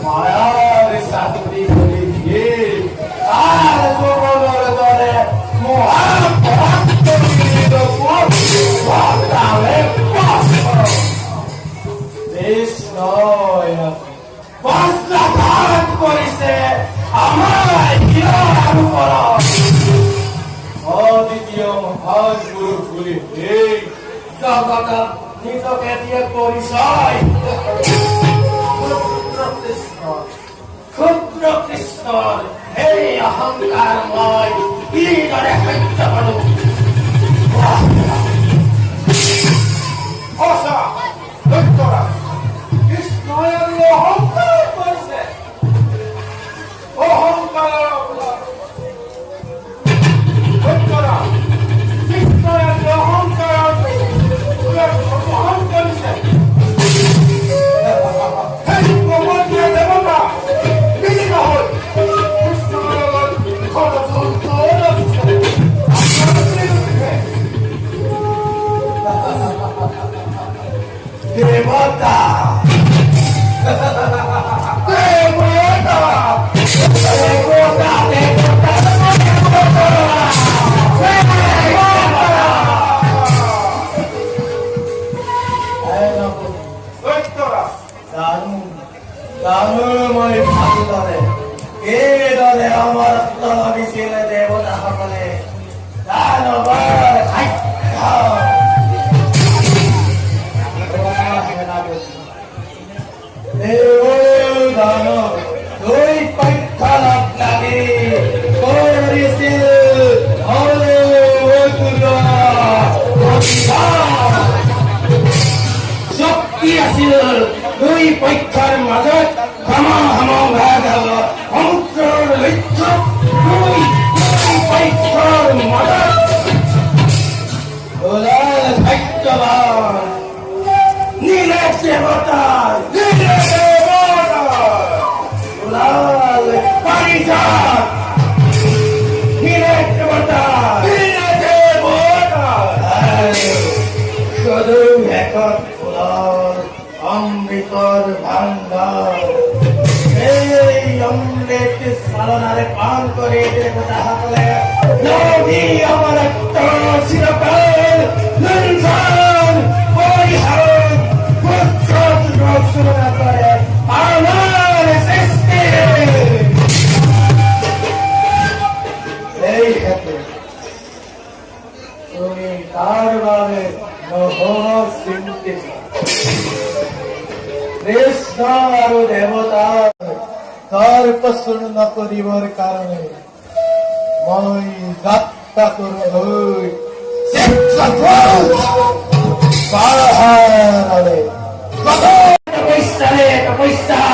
মায়া চালু করা অদ্বিতীয় মহাগুরু গুলি এই জগত নিজকে দিয়ে পরিচয় ক্ষুদ্র কৃষ্ণ এই অহংকারময় কি করে সহ্য করো কৃষ্ণ অহংকার করছে অহংকার দেবতা দানুময় ভাবি ধরে কে ধরে আমার তলবি ছেলে দেবতা সকলে দানবার দুই পক্ষা লাগে করেছিল শক্তি আছিল দুই পক্ষৰ মাজত সমাসম ভাগ হল সমুদ্ৰৰ লক্ষ্য দুই পক্ষৰ মাজত ওলাল ভাগ্যৱান নীলে দেৱতা ওলাল পাৰিজাত নীলে দেৱতা সদৌ একত ওলাল অমৃতর ভান্ডার এই অমৃত সালনারে পান করে দেবতা সকলে নদী আমার চিরকাল লঞ্চন পরিহার পুত্র রচনা করে আমার সৃষ্টি এই হেতু তুমি তার বাবে চিন্তিত কৃষ্ণ আৰু দেৱতাৰ তৰ্ক চূৰ্ণ কৰিবৰ কাৰণে মই যাত্ৰা কৰোঁ পাহাৰলৈ তপস্যাৰে তপস্যা